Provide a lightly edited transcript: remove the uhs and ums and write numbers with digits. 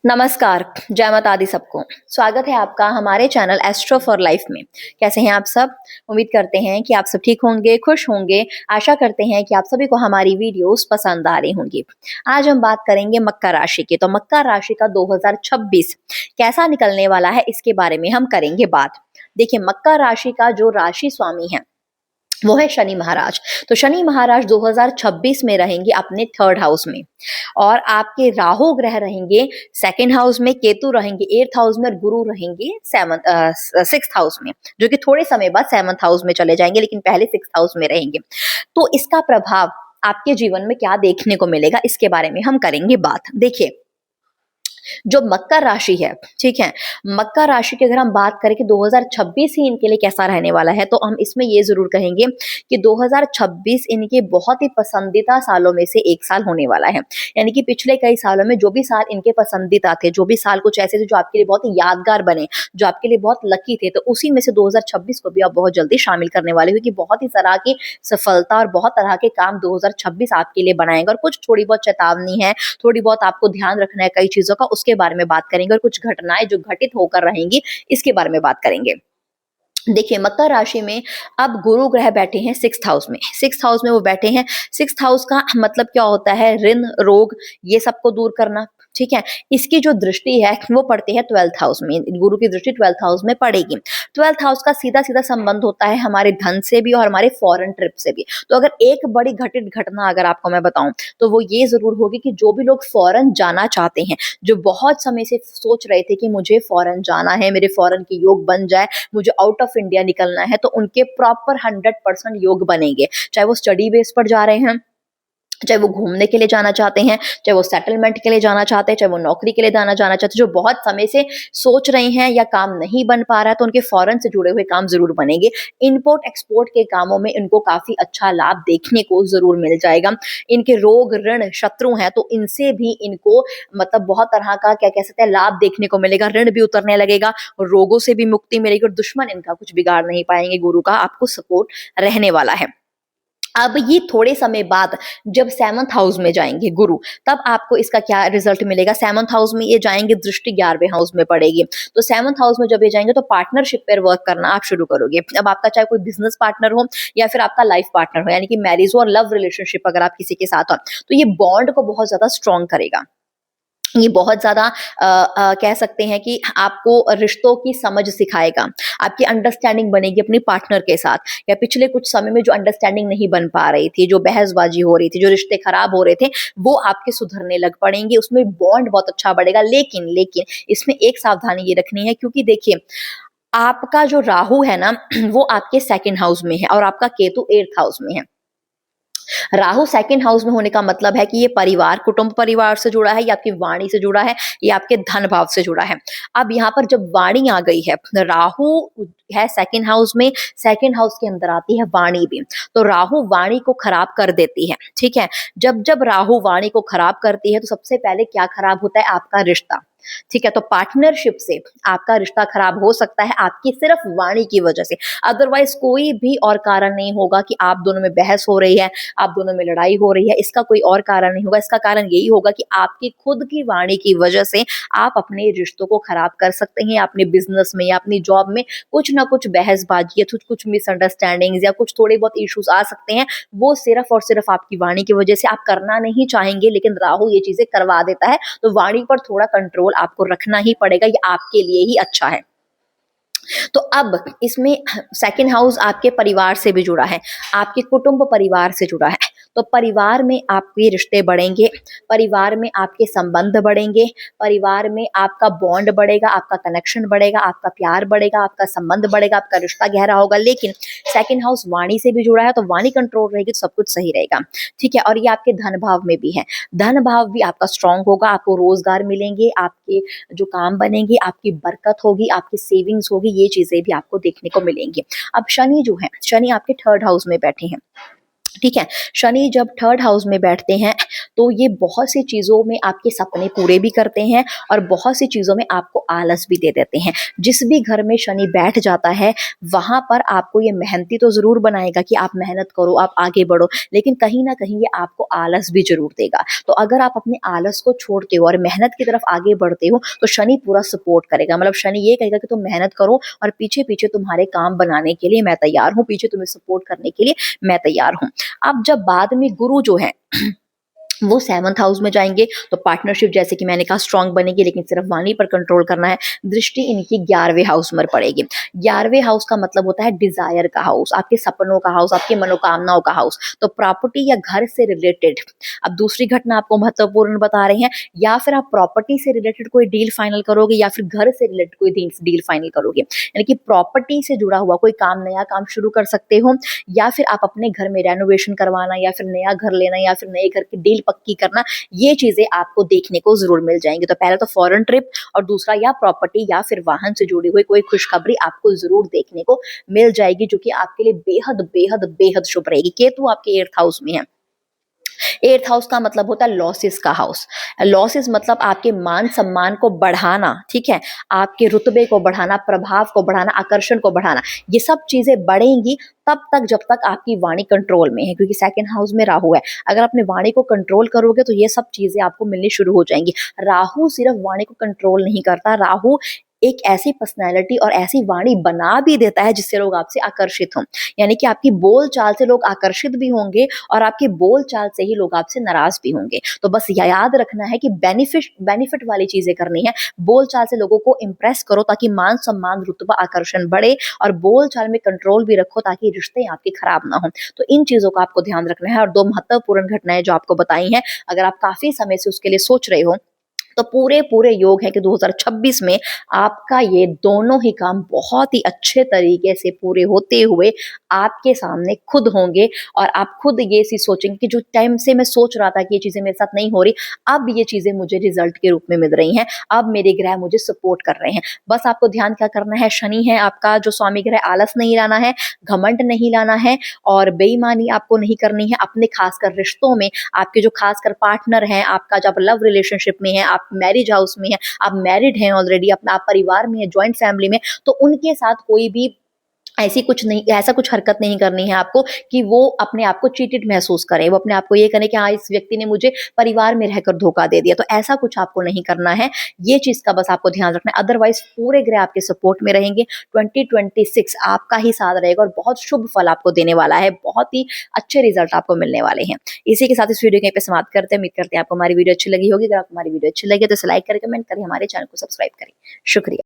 नमस्कार, जय माता दी सबको। स्वागत है आपका हमारे चैनल एस्ट्रो फॉर लाइफ में। कैसे हैं आप सब? उम्मीद करते हैं कि आप सब ठीक होंगे, खुश होंगे। आशा करते हैं कि आप सभी को हमारी वीडियोस पसंद आ रही होंगी। आज हम बात करेंगे मकर राशि की। तो मकर राशि का 2026 कैसा निकलने वाला है, इसके बारे में हम करेंगे बात। देखिए, मकर राशि का जो राशि स्वामी है वो है शनि महाराज। तो शनि महाराज 2026 में रहेंगे अपने थर्ड हाउस में, और आपके राहु ग्रह रहेंगे सेकंड हाउस में, केतु रहेंगे एट्थ हाउस में, और गुरु रहेंगे सिक्स्थ हाउस में, जो कि थोड़े समय बाद सेवंथ हाउस में चले जाएंगे, लेकिन पहले सिक्स्थ हाउस में रहेंगे। तो इसका प्रभाव आपके जीवन में क्या देखने को मिलेगा, इसके बारे में हम करेंगे बात। देखिए, जो मकर राशि है, ठीक है, मकर राशि की अगर हम बात करें कि 2026 ही इनके लिए कैसा रहने वाला है, तो हम इसमें ये जरूर कहेंगे कि 2026 इनके बहुत ही पसंदीदा सालों में से एक साल होने वाला है। यानी कि पिछले कई सालों में जो भी साल इनके पसंदीदा थे, जो भी साल कुछ ऐसे थे जो आपके लिए बहुत ही यादगार बने, जो आपके लिए बहुत लकी थे, तो उसी में से 2026 को भी आप बहुत जल्दी शामिल करने वाले हो, क्योंकि बहुत ही तरह की सफलता और बहुत तरह के काम 2026 आपके लिए बनाएगा। और कुछ थोड़ी बहुत चेतावनी है, थोड़ी बहुत आपको ध्यान रखना है कई चीजों का, उसके बारे में बात करेंगे, और कुछ घटनाएं जो घटित होकर रहेंगी इसके बारे में बात करेंगे। देखिए, मकर राशि में अब गुरु ग्रह बैठे हैं सिक्स्थ हाउस में। सिक्स्थ हाउस में वो बैठे हैं। सिक्स्थ हाउस का मतलब क्या होता है? ऋण, रोग, ये सबको दूर करना, ठीक है। इसकी जो दृष्टि है वो पड़ती है ट्वेल्थ हाउस में। गुरु की दृष्टि ट्वेल्थ हाउस में पड़ेगी। ट्वेल्थ हाउस का सीधा सीधा संबंध होता है हमारे धन से भी और हमारे फॉरेन ट्रिप से भी। तो अगर एक बड़ी घटित घटना अगर आपको मैं बताऊं, तो वो ये जरूर होगी कि जो भी लोग फॉरेन जाना चाहते हैं, जो बहुत समय से सोच रहे थे कि मुझे फॉरेन जाना है, मेरे फॉरेन के योग बन जाए, मुझे आउट ऑफ इंडिया निकलना है, तो उनके प्रॉपर 100% योग बनेंगे। चाहे वो स्टडी बेस पर जा रहे हैं, चाहे वो घूमने के लिए जाना चाहते हैं, चाहे वो सेटलमेंट के लिए जाना चाहते हैं, चाहे वो नौकरी के लिए जाना चाहते हैं, जो बहुत समय से सोच रहे हैं या काम नहीं बन पा रहा है, तो उनके फॉरेन से जुड़े हुए काम जरूर बनेंगे। इंपोर्ट एक्सपोर्ट के कामों में इनको काफी अच्छा लाभ देखने को जरूर मिल जाएगा। इनके रोग, ऋण, शत्रु हैं, तो इनसे भी इनको मतलब बहुत तरह का क्या कह सकते हैं लाभ देखने को मिलेगा। ऋण भी उतरने लगेगा, रोगों से भी मुक्ति मिलेगी, और दुश्मन इनका कुछ बिगाड़ नहीं पाएंगे। गुरु का आपको सपोर्ट रहने वाला है। अब ये थोड़े समय बाद जब सेवंथ हाउस में जाएंगे गुरु, तब आपको इसका क्या रिजल्ट मिलेगा? सेवंथ हाउस में ये जाएंगे, दृष्टि 11वें हाउस में पड़ेगी। तो सेवंथ हाउस में जब ये जाएंगे तो पार्टनरशिप पर वर्क करना आप शुरू करोगे। अब आपका चाहे कोई बिजनेस पार्टनर हो या फिर आपका लाइफ पार्टनर हो, यानी कि मैरिज हो और लव रिलेशनशिप अगर आप किसी के साथ हो, तो ये बॉन्ड को बहुत ज्यादा स्ट्रॉन्ग करेगा। ये बहुत ज़्यादा कह सकते हैं कि आपको रिश्तों की समझ सिखाएगा। आपकी अंडरस्टैंडिंग बनेगी अपनी पार्टनर के साथ, या पिछले कुछ समय में जो अंडरस्टैंडिंग नहीं बन पा रही थी, जो बहसबाजी हो रही थी, जो रिश्ते खराब हो रहे थे, वो आपके सुधरने लग पड़ेंगे। उसमें बॉन्ड बहुत अच्छा बढ़ेगा। लेकिन लेकिन इसमें एक सावधानी ये रखनी है, क्योंकि देखिए, आपका जो राहु है ना वो आपके सेकंड हाउस में है और आपका केतु एट्थ हाउस में है। राहु सेकंड हाउस में होने का मतलब है कि ये परिवार, कुटुंब परिवार से जुड़ा है, या आपकी वाणी से जुड़ा है, या आपके धन भाव से जुड़ा है। अब यहाँ पर जब वाणी आ गई है, राहु है सेकंड हाउस में, सेकंड हाउस के अंदर आती है वाणी भी, तो राहु वाणी को खराब कर देती है, ठीक है। जब जब राहु वाणी को खराब करती है, तो सबसे पहले क्या खराब होता है? आपका रिश्ता, ठीक है। तो पार्टनरशिप से आपका रिश्ता खराब हो सकता है आपकी सिर्फ वाणी की वजह से। अदरवाइज कोई भी और कारण नहीं होगा कि आप दोनों में बहस हो रही है, आप दोनों में लड़ाई हो रही है, इसका कोई और कारण नहीं होगा। इसका कारण यही होगा कि आपकी खुद की वाणी की वजह से आप अपने रिश्तों को खराब कर सकते हैं। अपने बिजनेस में या अपनी जॉब में कुछ ना कुछ बहसबाजी या कुछ मिसअंडरस्टैंडिंग्स या कुछ थोड़े बहुत इश्यूज आ सकते हैं। वो सिर्फ और सिर्फ आपकी वाणी की वजह से। आप करना नहीं चाहेंगे, लेकिन राहु ये चीजें करवा देता है, तो वाणी पर थोड़ा कंट्रोल आपको रखना ही पड़ेगा। ये आपके लिए ही अच्छा है। तो अब इसमें सेकंड हाउस आपके परिवार से भी जुड़ा है, आपके कुटुंब परिवार से जुड़ा है। तो परिवार में आपके रिश्ते बढ़ेंगे, परिवार में आपके संबंध बढ़ेंगे, परिवार में आपका बॉन्ड बढ़ेगा, आपका कनेक्शन बढ़ेगा, आपका प्यार बढ़ेगा, आपका संबंध बढ़ेगा, आपका रिश्ता गहरा होगा। लेकिन सेकंड हाउस वाणी से भी जुड़ा है, तो वाणी कंट्रोल रहेगी तो सब कुछ सही रहेगा, ठीक है। और ये आपके धन भाव में भी है। धन भाव भी आपका स्ट्रांग होगा, आपको रोजगार मिलेंगे, आपके जो काम बनेंगे, आपकी बरकत होगी, आपकी सेविंग्स होगी, ये चीजें भी आपको देखने को मिलेंगी। अब शनि जो है, शनि आपके थर्ड हाउस में बैठे हैं, ठीक है। शनि जब थर्ड हाउस में बैठते हैं, तो ये बहुत सी चीज़ों में आपके सपने पूरे भी करते हैं और बहुत सी चीज़ों में आपको आलस भी दे देते हैं। जिस भी घर में शनि बैठ जाता है, वहाँ पर आपको ये मेहनती तो ज़रूर बनाएगा कि आप मेहनत करो, आप आगे बढ़ो, लेकिन कहीं न कहीं ये आपको आलस भी ज़रूर देगा। तो अगर आप अपने आलस को छोड़ते हो और मेहनत की तरफ आगे बढ़ते हो, तो शनि पूरा सपोर्ट करेगा। मतलब शनि ये कहेगा कि तुम मेहनत करो और पीछे-पीछे तुम्हारे काम बनाने के लिए मैं तैयार हूँ, पीछे तुम्हें सपोर्ट करने के लिए मैं तैयार हूँ। अब जब बाद में गुरु जो है वो 7th हाउस में जाएँगे, तो पार्टनरशिप जैसे कि मैंने कहा स्ट्रॉन्ग बनेगी, लेकिन सिर्फ वाणी पर कंट्रोल करना है। दृष्टि इनकी 11वें हाउस में पड़ेगी। 11वें हाउस का मतलब होता है डिज़ायर का हाउस, आपके सपनों का हाउस, आपकी मनोकामनाओं का हाउस। तो प्रॉपर्टी या घर से रिलेटेड अब दूसरी घटना आपको महत्वपूर्ण बता रहे हैं, या फिर आप प्रॉपर्टी से रिलेटेड कोई डील फाइनल करोगे या फिर घर से रिलेटेड कोई डील फाइनल करोगे। यानी कि प्रॉपर्टी से जुड़ा हुआ कोई काम, नया काम शुरू कर सकते हो, या फिर आप अपने घर में रेनोवेशन करवाना, या फिर नया घर लेना, या फिर नए घर की डील पक्की करना, ये चीजें आपको देखने को जरूर मिल जाएंगी। तो पहला तो फॉरेन ट्रिप, और दूसरा या प्रॉपर्टी या फिर वाहन से जुड़ी हुई कोई खुशखबरी आपको जरूर देखने को मिल जाएगी, जो कि आपके लिए बेहद बेहद बेहद शुभ रहेगी। केतु आपके 8th हाउस में है। 8th हाउस का मतलब होता है लॉसेस का हाउस। लॉसेस मतलब आपके मान सम्मान को बढ़ाना, ठीक है, आपके रुतबे को बढ़ाना, प्रभाव को बढ़ाना, आकर्षण को बढ़ाना, ये सब चीजें बढ़ेंगी तब तक जब तक आपकी वाणी कंट्रोल में है, क्योंकि 2nd हाउस में राहु है। अगर अपने वाणी को कंट्रोल करोगे तो ये सब चीजें आपको मिलनी शुरू हो जाएंगी। राहु सिर्फ वाणी को कंट्रोल नहीं करता, राहु एक ऐसी पर्सनैलिटी और ऐसी वाणी बना भी देता है जिससे लोग आपसे आकर्षित हों। यानी कि आपकी बोल चाल से लोग आकर्षित भी होंगे और आपकी बोल चाल से ही लोग आपसे नाराज भी होंगे। तो बस याद रखना है कि बेनिफिट वाली चीजें करनी है। बोल चाल से लोगों को इंप्रेस करो ताकि मान सम्मान, रुतबा, आकर्षण बढ़े, और बोल चाल में कंट्रोल भी रखो ताकि रिश्ते आपके खराब ना हो। तो इन चीजों का आपको ध्यान रखना है। और 2 महत्वपूर्ण घटनाएं जो आपको बताई हैं, अगर आप काफी समय से उसके लिए सोच रहे हो, तो पूरे पूरे योग है कि 2026 में आपका ये दोनों ही काम बहुत ही अच्छे तरीके से पूरे होते हुए आपके सामने खुद होंगे, और आप खुद ये सी सोचेंगे कि जो टाइम से मैं सोच रहा था कि ये चीजें मेरे साथ नहीं हो रही, अब ये चीजें मुझे रिजल्ट के रूप में मिल रही हैं, अब मेरे ग्रह मुझे सपोर्ट कर रहे हैं। बस आपको ध्यान क्या करना है, शनि है आपका जो स्वामी ग्रह, आलस नहीं लाना है, घमंड नहीं लाना है, और बेईमानी आपको नहीं करनी है अपने खासकर रिश्तों में। आपके जो खासकर पार्टनर हैं, आपका जब लव रिलेशनशिप में है, आप मैरिज हाउस में है, आप मैरिड हैं ऑलरेडी, अपना आप परिवार में है, जॉइंट फैमिली में, तो उनके साथ कोई भी ऐसा कुछ हरकत नहीं करनी है आपको कि वो अपने आप को चीटेड महसूस करे, वो अपने आप को ये करे कि हाँ, इस व्यक्ति ने मुझे परिवार में रहकर धोखा दे दिया। तो ऐसा कुछ आपको नहीं करना है, ये चीज का बस आपको ध्यान रखना है। अदरवाइज पूरे ग्रह आपके सपोर्ट में रहेंगे। 2026 आपका ही साथ रहेगा और बहुत शुभ फल आपको देने वाला है, बहुत ही अच्छे रिजल्ट आपको मिलने वाले हैं। इसी के साथ इस वीडियो को यहीं पे समाप्त करते हैं। उम्मीद करते हैं आपको हमारी वीडियो अच्छी लगी होगी। अगर आपको हमारी वीडियो अच्छी लगी तो इसे लाइक करें, कमेंट करें, हमारे चैनल को सब्सक्राइब करें। शुक्रिया।